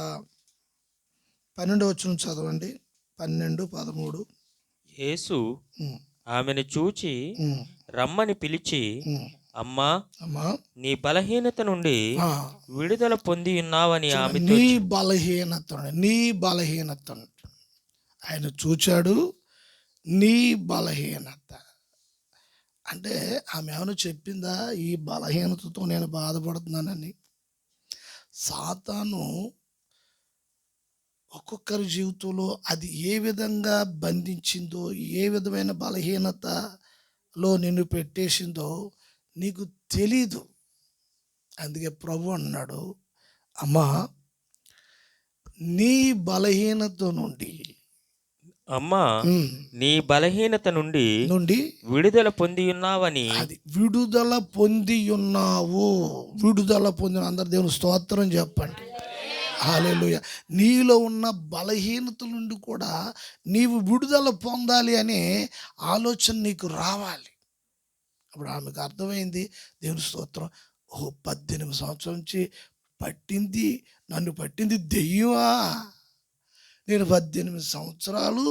12వ వచనం చదవండి. 12, 13. యేసు ఆమెను చూచి రమ్మని పిలిచి, అమ్మా, నీ బలహీనత నుండి విడుదల పొంది ఉన్నావని ఆమె. నీ బలహీనత ఆయన చూచాడు. నీ బలహీనత అంటే ఆమె ఏమైనా చెప్పిందా? ఈ బలహీనతతో నేను బాధపడుతున్నానని. సాతాను ఒక్కొక్కరి జీవితంలో అది ఏ విధంగా బంధించిందో, ఏ విధమైన బలహీనతలో నిన్ను పెట్టేసిందో నీకు తెలీదు. అందుకే ప్రభు అన్నాడు, అమ్మా, నీ బలహీనత నుండి, అమ్మా, నీ బలహీనత నుండి విడుదల పొంది ఉన్నావని. అది విడుదల పొంది ఉన్నావు. విడుదల పొందిన అందరు దేవుని స్తోత్రం చెప్పండి. హల్లెలూయా. నీలో ఉన్న బలహీనత నుండి కూడా నీవు విడుదల పొందాలి అనే ఆలోచన నీకు రావాలి. అప్పుడు ఆమెకు అర్థమైంది. దేవుని స్తోత్రం. 18 సంవత్సరాల నుంచి నన్ను పట్టింది దెయ్యమా? నేను 18 సంవత్సరాలు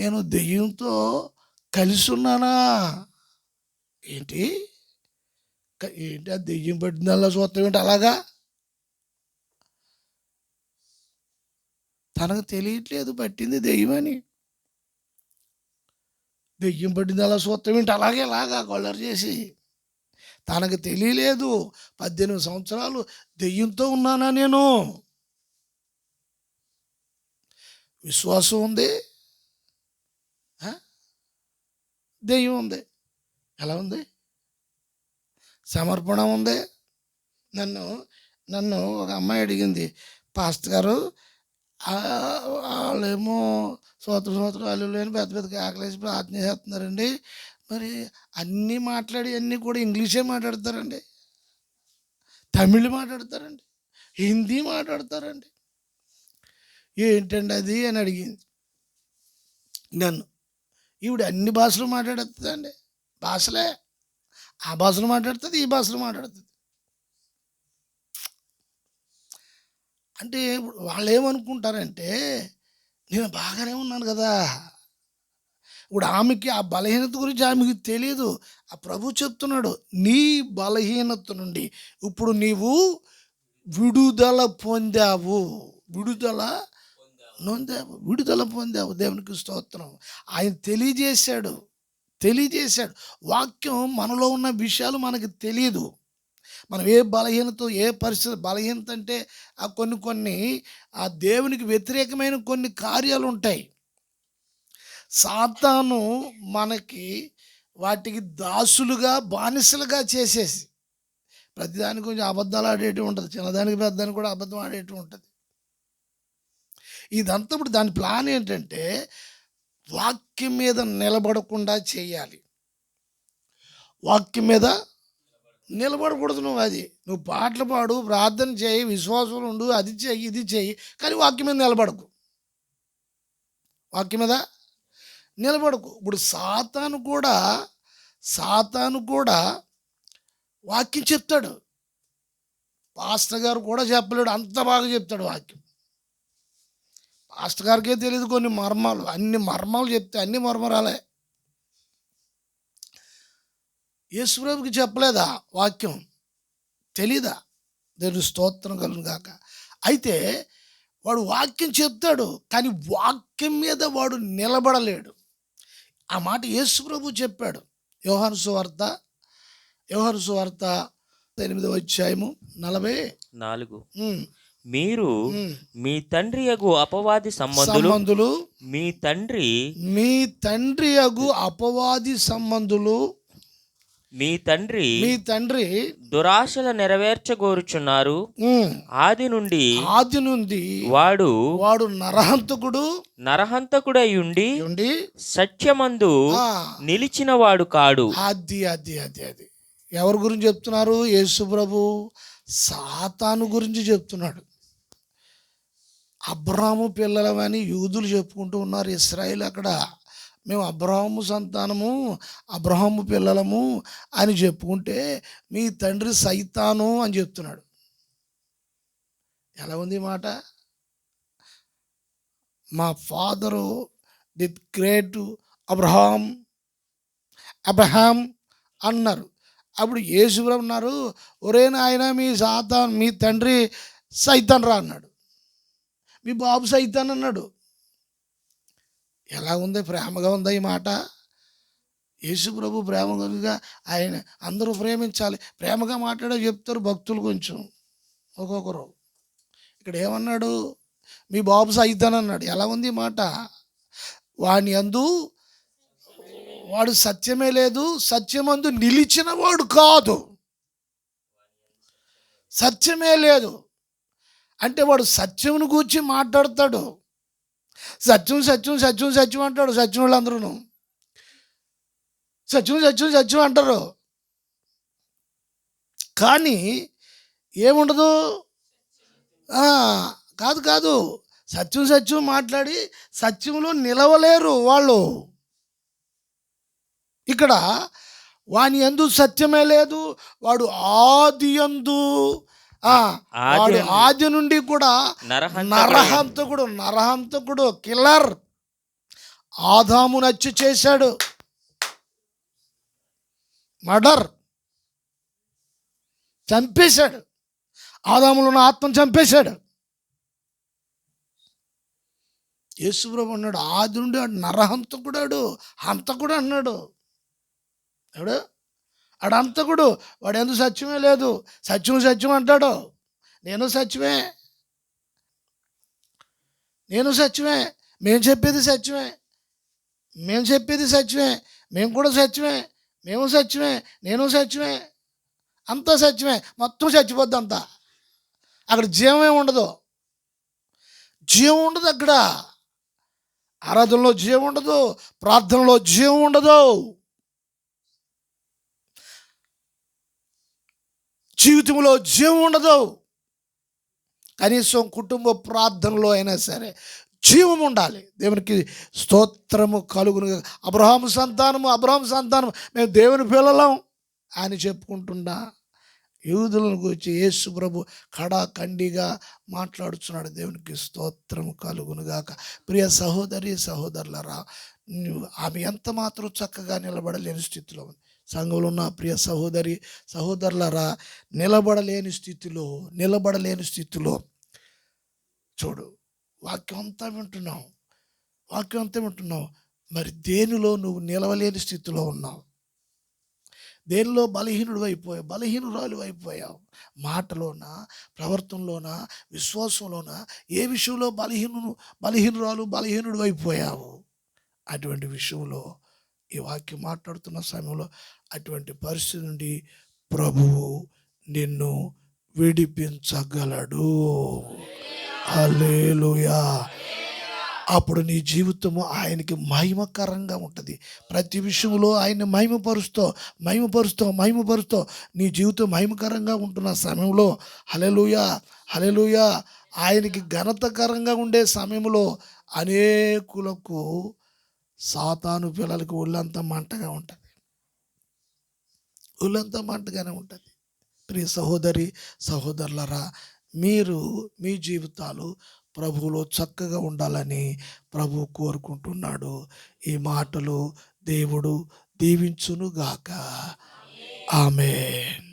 నేను దెయ్యంతో కలిసి ఉన్నానా? ఏంటి ఆ దెయ్యం పట్టింది అలా చూస్తాం ఏంటి? అలాగా తనకు తెలియట్లేదు పట్టింది దెయ్యమని. దెయ్యం పట్టింది అలా చూస్తాం ఏంటి? అలాగా కొల్లరు చేసి తనకు తెలియలేదు 18 సంవత్సరాలు దెయ్యంతో ఉన్నానా నేను. విశ్వాసం ఉంది, దెయ్యం ఉంది. ఎలా ఉంది? సమర్పణ ఉంది. నన్ను ఒక అమ్మాయి అడిగింది, పాస్టర్ గారు వాళ్ళేమో సంవత్సరాలు లేని పెద్ద పెద్ద ఆకలేసి ప్రార్థన చేస్తున్నారండి, మరి అన్నీ అన్నీ కూడా ఇంగ్లీషే మాట్లాడతారండి, తమిళ్ మాట్లాడతారండి, హిందీ మాట్లాడతారండి, ఏంటండి అది అని అడిగింది నన్ను. ఈవిడ అన్ని భాషలు మాట్లాడుతుందండి. భాషలే, ఆ భాషలు మాట్లాడుతుంది, ఈ భాషలు మాట్లాడుతుంది. అంటే వాళ్ళు ఏమనుకుంటారంటే నేను బాగానే ఉన్నాను కదా. ఇప్పుడు ఆమెకి ఆ బలహీనత గురించి ఆమెకి తెలియదు. ఆ ప్రభు చెప్తున్నాడు, నీ బలహీనత నుండి ఇప్పుడు నీవు విడుదల పొందావు. విడుదల పొందావు. దేవునికి స్తోత్రం. ఆయన తెలియజేశాడు. వాక్యం మనలో ఉన్న విషయాలు మనకు తెలియదు. మనం ఏ బలహీనత, ఏ పరిస్థితి, బలహీనత అంటే కొన్ని ఆ దేవునికి వ్యతిరేకమైన కొన్ని కార్యాలు ఉంటాయి. సాతాను మనకి వాటికి దాసులుగా బానిసలుగా చేసేసి, ప్రతిదానికి కొంచెం అబద్ధాలు ఆడేటివి ఉంటుంది, చిన్నదానికి పెద్దదానికి కూడా అబద్ధం ఆడేటివి ఉంటుంది. ఇదంతా ఇప్పుడు దాని ప్లాన్ ఏంటంటే వాక్యం మీద నిలబడకుండా చేయాలి. వాక్యం మీద నిలబడకూడదు. నువ్వు పాటలు పాడు, ప్రార్థన చేయి, విశ్వాసంలో ఉండు, అది చెయ్యి, ఇది చెయ్యి, కానీ వాక్యం మీద నిలబడకు. వాక్యం మీద నిలబడకు. ఇప్పుడు సాతాను కూడా వాక్యం చెప్తాడు. పాస్టర్ గారు కూడా చెప్పలేడు, అంత బాగా చెప్తాడు వాక్యం. పాస్టర్ గారికే తెలియదు కొన్ని మర్మాలు, అన్ని మర్మాలు చెప్తే అన్ని మర్మరాలే. యేసుప్రభుకి చెప్పలేదా వాక్యం? తెలీదా? దేవుని స్తోత్రం కలుగును గాక. అయితే వాడు వాక్యం చెప్తాడు, కానీ వాక్యం మీద వాడు నిలబడలేడు. ఆ మాట యేసుప్రభు చెప్పాడు. యోహాను సువార్త 8:44. మీరు మీ తండ్రి యగు అపవాది సంబంధులు, మీ తండ్రి యగు అపవాది సంబంధులు, మీ తండ్రి దురాశల నెరవేర్చగోరుచున్నారు. ఆది నుండి వాడు నరహంతకుడై ఉండి సత్యమందు నిలిచిన వాడు కాడు. అది ఎవరి గురించి చెప్తున్నారు? యేసు ప్రభు సాతాను గురించి చెప్తున్నాడు. అబ్రాహాము పిల్లలమని యూదులు చెప్పుకుంటూ ఉన్నారు. ఇశ్రాయేలు అక్కడ మేము అబ్రాహాము సంతానము, అబ్రాహాము పిల్లలము అని చెప్పుకుంటే మీ తండ్రి సైతాను అని చెప్తున్నాడు. ఎలా ఉంది మాట? మా ఫాదరు ది గ్రేట్ అబ్రహాం అన్నారు. అప్పుడు యేసుప్రభు అన్నారు, ఒరే నాయన మీ తండ్రి సైతాన్ రా అన్నాడు. మీ బాబు సైతాన్ అన్నాడు. ఎలా ఉంది? ప్రేమగా ఉందా ఈ మాట? యేసుప్రభు ప్రేమగా, ఆయన అందరూ ప్రేమించాలి, ప్రేమగా మాట్లాడే చెప్తారు భక్తులు కొంచెం ఒక్కొక్కరు. ఇక్కడ ఏమన్నాడు? మీ బాబు సైతాన్ అన్నాడు. ఎలా ఉంది ఈ మాట? వాడు సత్యమే లేదు, సత్యమందు నిలిచిన వాడు కాదు. సత్యమే లేదు అంటే వాడు సత్యమును గూర్చి మాట్లాడతాడు. సత్యం అంటాడు. సత్యం వాళ్ళందరూ సత్యం అంటారు, కానీ ఏముండదు. కాదు సత్యం మాట్లాడి సత్యంలో నిలవలేరు వాళ్ళు. ఇక్కడ వాని యందు సత్యమే లేదు, వాడు ఆది నుండి కూడా నరహంతకుడు కిల్లర్. ఆదామును హత్య చేశాడు, మర్డర్, చంపేశాడు. ఆదాములో ఉన్న ఆత్మను చంపేశాడు. యేసుప్రభు అన్నాడు, ఆది నుండి నరహంతకుడాడు, హంతకుడు అన్నాడు. ఎవడు? ఆడు హంతకుడు. వాడు ఎందుకు సత్యమే లేదు, సత్యం అంటాడు. నేను సత్యమే, మేము చెప్పేది సత్యమే, మేము కూడా సత్యమే, నేను సత్యమే, అంతా సత్యమే, మొత్తం చచ్చిపోద్ది అంతా. అక్కడ జీవమే ఉండదు, అక్కడ ఆరాధనలో జీవం ఉండదు, ప్రార్థనలో జీవం ఉండదు, జీవితంలో జీవం ఉండదు. కనీసం కుటుంబ ప్రార్థనలో అయినా సరే జీవం ఉండాలి. దేవునికి స్తోత్రము కలుగును. అబ్రహాము సంతానము మేము దేవుని పిల్లలం అని చెప్పుకుంటున్నా యూదులను గురించి యేసు ప్రభు కడాఖండిగా మాట్లాడుతున్నాడు. దేవునికి స్తోత్రము కలుగును గాక. ప్రియ సహోదరులారా, ఆమె ఎంత మాత్రం చక్కగా నిలబడలేని స్థితిలో ఉంది. సంఘంలో ఉన్న ప్రియ సహోదరులారా, నిలబడలేని స్థితిలో చూడు, వాక్యం అంతా వింటున్నావు, మరి దేనిలో నువ్వు నిలవలేని స్థితిలో ఉన్నావు? దేనిలో బలహీనురాలు అయిపోయావు? మాటలోనా, ప్రవర్తనలోనా, విశ్వాసంలోనా, ఏ విషయంలో బలహీనుడు అయిపోయావు? అటువంటి విషయంలో ఈ వాక్యం మాట్లాడుతున్న సమయంలో అటువంటి పరిస్థితి నుండి ప్రభువు నిన్ను విడిపించగలడు. హల్లెలూయా. అప్పుడు నీ జీవితము ఆయనకి మహిమకరంగా ఉంటుంది. ప్రతి విషయంలో ఆయన్ని మహిమపరుస్తూ నీ జీవితం మహిమకరంగా ఉంటున్న సమయంలో హల్లెలూయా హల్లెలూయా ఆయనకి ఘనతకరంగా ఉండే సమయంలో అనేకులకు సాతాను పిల్లలకి ఒళ్ళంతా మంటగానే ఉంటుంది. ప్రియ సహోదరి సహోదరులరా, మీరు మీ జీవితాలు ప్రభువులో చక్కగా ఉండాలని ప్రభు కోరుకుంటున్నాడు. ఈ మాటలు దేవుడు దీవించునుగాక. ఆమేన్.